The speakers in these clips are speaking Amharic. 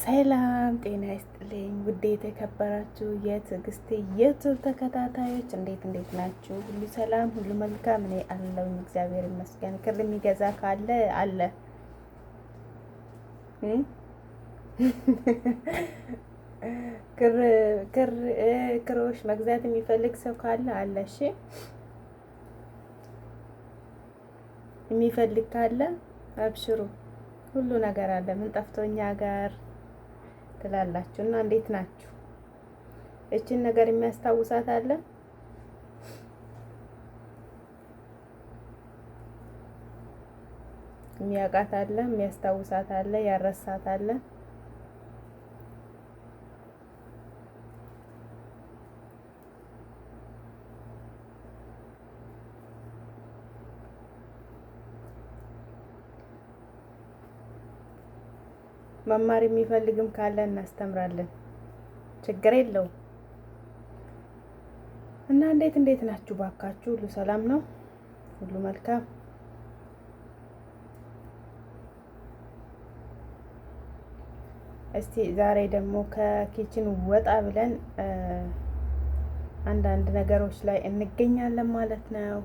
ሰላም ጤና ይስጥልኝ። ውድ የተከበራችሁ የትዕግስት ዩቲዩብ ተከታታዮች እንዴት ናችሁ? ሁሉ ሰላም፣ ሁሉ መልካም። እኔ አለሁኝ እግዚአብሔር ይመስገን። ክር የሚገዛ ካለ አለ ክሮሽ መግዛት የሚፈልግ ሰው ካለ አለ። እሺ የሚፈልግ ካለ አብሽሩ፣ ሁሉ ነገር አለ። ምን ጠፍቶ እኛ ጋር ትላላችሁ? እና እንዴት ናችሁ? እችን ነገር የሚያስታውሳት አለ? የሚያውቃት አለ? የሚያስታውሳት አለ? ያረሳት አለ? መማር የሚፈልግም ካለ እናስተምራለን። ችግር የለውም። እና እንዴት ናችሁ? ባካችሁ ሁሉ ሰላም ነው? ሁሉ መልካም? እስቲ ዛሬ ደግሞ ከኪችን ወጣ ብለን አንዳንድ ነገሮች ላይ እንገኛለን ማለት ነው።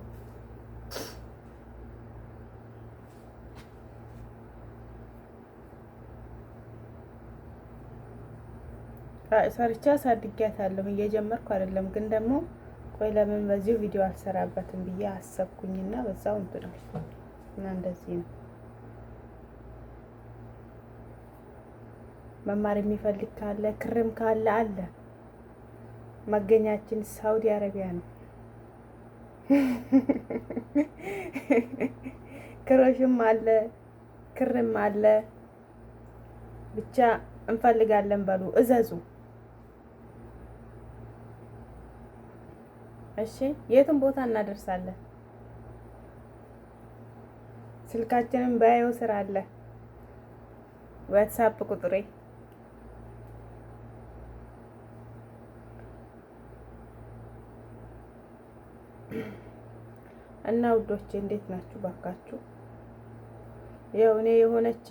ሰርቻ አሳድጊያታለሁ። እየጀመርኩ አይደለም ግን ደግሞ ቆይ ለምን በዚሁ ቪዲዮ አልሰራበትም ብዬ አሰብኩኝና በዛው እንትን እና እንደዚህ ነው። መማር የሚፈልግ ካለ ክርም ካለ አለ። መገኛችን ሳውዲ አረቢያ ነው። ክሮሽም አለ ክርም አለ። ብቻ እንፈልጋለን በሉ እዘዙ። እሺ የትም ቦታ እናደርሳለን። ስልካችንን ባዮ ስራ አለ። ዋትስአፕ ቁጥሬ እና ውዶቼ እንዴት ናችሁ? ባካችሁ ያው እኔ የሆነች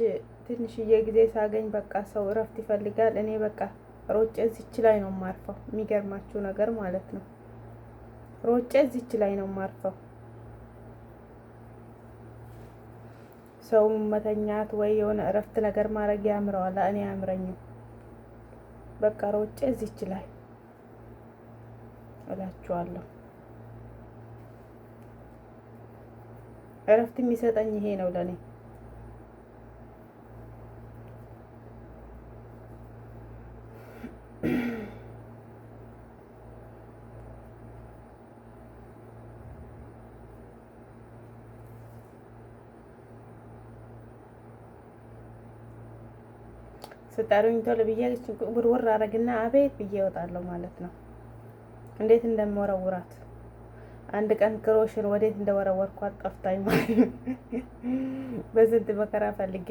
ትንሽዬ ጊዜ ሳገኝ በቃ ሰው እረፍት ይፈልጋል። እኔ በቃ ሮጬ እዚች ላይ ነው ማርፈው። የሚገርማችሁ ነገር ማለት ነው ሮጬ እዚች ላይ ነው ማርፈው። ሰው መተኛት ወይ የሆነ እረፍት ነገር ማድረግ ያምረዋል። እኔ አያምረኝም። በቃ ሮጬ እዚች ላይ እላችኋለሁ። እረፍት የሚሰጠኝ ይሄ ነው ለኔ። ስጠሩኝ ቶሎ ብዬ ውርውር አረግና አቤት ብዬ እወጣለሁ ማለት ነው። እንዴት እንደምወረውራት አንድ ቀን ክሮሽን ወዴት እንደወረወርኳት ጠፍታኝ ማለት ነው። በስንት መከራ ፈልጌ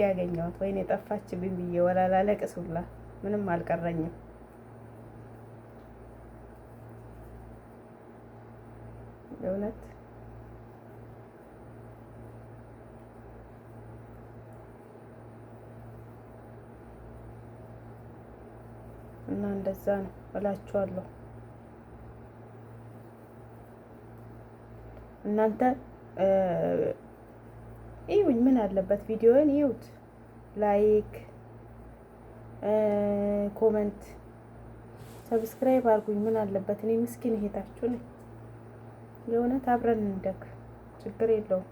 ያገኘኋት። ወይኔ ጠፋችብኝ ብዬ ወላላለቅስ ሁላ ምንም አልቀረኝም። እውነት እና እንደዛ ነው እላችኋለሁ። እናንተ ይሁን ምን አለበት ቪዲዮውን ይዩት፣ ላይክ፣ ኮመንት፣ ሰብስክራይብ አድርጉኝ። ምን አለበት? እኔ ምስኪን እህታችሁ ነኝ። የእውነት አብረን እንደግ፣ ችግር የለውም።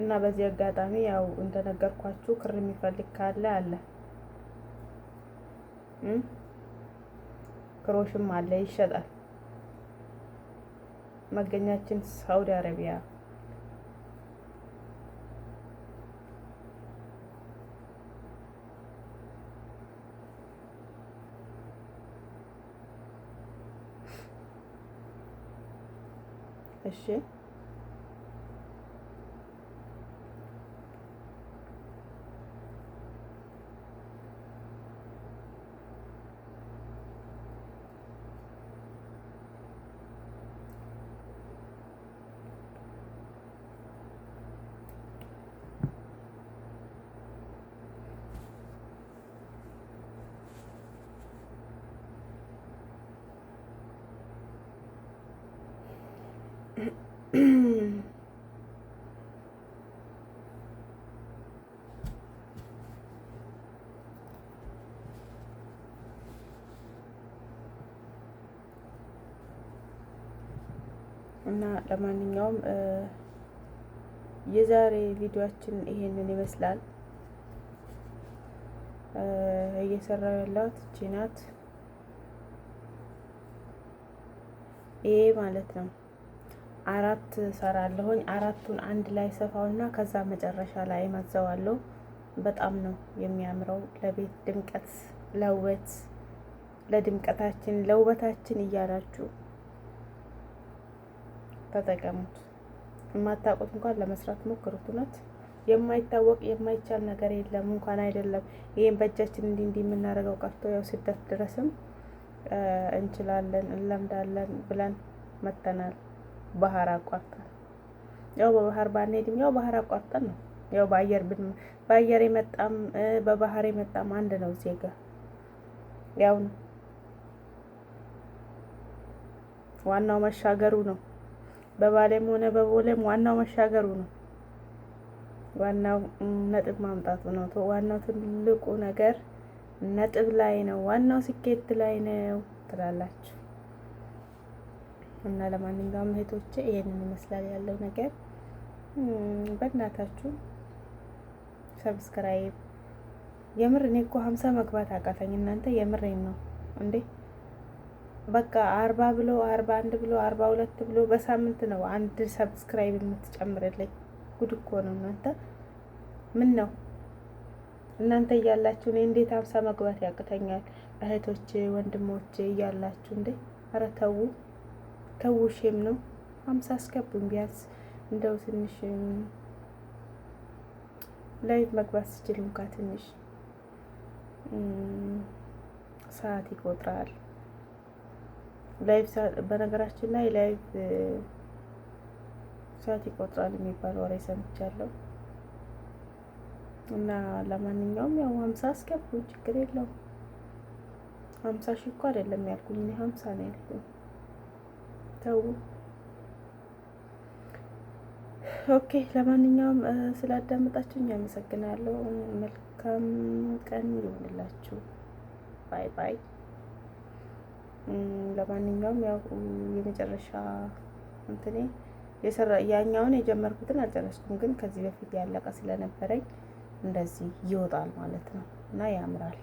እና በዚህ አጋጣሚ ያው እንደነገርኳችሁ ክር የሚፈልግ ካለ አለ። ክሮሽም አለ፣ ይሸጣል። መገኛችን ሳውዲ አረቢያ። እሺ እና ለማንኛውም የዛሬ ቪዲዮአችን ይሄንን ይመስላል። እየሰራው ያለሁት እቺ ናት። ይሄ ማለት ነው 4 ሰራለሁኝ። 4ቱን አንድ ላይ ሰፋውና ከዛ መጨረሻ ላይ መዘዋለሁ። በጣም ነው የሚያምረው። ለቤት ድምቀት፣ ለውበት፣ ለድምቀታችን፣ ለውበታችን እያላችሁ ተጠቀሙት። የማታውቁት እንኳን ለመስራት ሞክሩት። እውነት የማይታወቅ የማይቻል ነገር የለም። እንኳን አይደለም ይሄን በእጃችን እንዲህ የምናደርገው ቀርቶ ያው ስደት ድረስም እንችላለን እንለምዳለን ብለን መተናል። ባህር አቋርጠን ያው በባህር ባንሄድም ያው ባህር አቋርጠን ነው። ያው በአየር የመጣም በባህር የመጣም አንድ ነው። ዜጋ ያው ነው። ዋናው መሻገሩ ነው። በባሌም ሆነ በቦሌም ዋናው መሻገሩ ነው። ዋናው ነጥብ ማምጣቱ ነው። ዋናው ትልቁ ነገር ነጥብ ላይ ነው። ዋናው ስኬት ላይ ነው ትላላችሁ። እና ለማንኛውም እህቶቼ ይሄንን ይመስላል ያለው ነገር። በእናታችሁ ሰብስክራይብ የምር እኔ እኮ 50 መግባት አቃተኝ እናንተ። የምሬን ነው እንዴ። በቃ 40 ብሎ 41 ብሎ 42 ብሎ በሳምንት ነው አንድ ሰብስክራይብ የምትጨምርልኝ። ጉድ እኮ ነው እናንተ። ምን ነው እናንተ እያላችሁ እኔ እንዴት 50 መግባት ያቅተኛል? እህቶቼ ወንድሞቼ እያላችሁ እንዴ! ኧረ ተው ተው፣ ሼም ነው። 50 አስገቡኝ ቢያንስ እንደው ትንሽ ላይቭ መግባት ስችል እንኳን ትንሽ ሰዓት ይቆጥራል። ላይቭ በነገራችን ላይ ላይቭ ሰዓት ይቆጥራል የሚባል ወሬ ሰምቻለሁ። እና ለማንኛውም ያው 50 አስገቡኝ፣ ችግር የለውም። 50 ሺህ እኮ አይደለም ያልኩኝ እኔ 50 ነው ያልኩኝ። ተው ኦኬ። ለማንኛውም ስላዳመጣችሁኝ አመሰግናለሁ። መልካም ቀን ይሁንላችሁ። ባይ ባይ። ለማንኛውም ያው የመጨረሻ እንትኔ ያኛውን የጀመርኩትን አልጨረስኩም፣ ግን ከዚህ በፊት ያለቀ ስለነበረኝ እንደዚህ ይወጣል ማለት ነው። እና ያምራል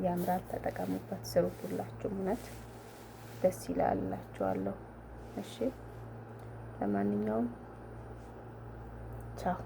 ያምራል። ተጠቀሙበት፣ ስሩት። ሁላችሁም እውነት ደስ ይላል እላችኋለሁ። እሺ ለማንኛውም ቻው።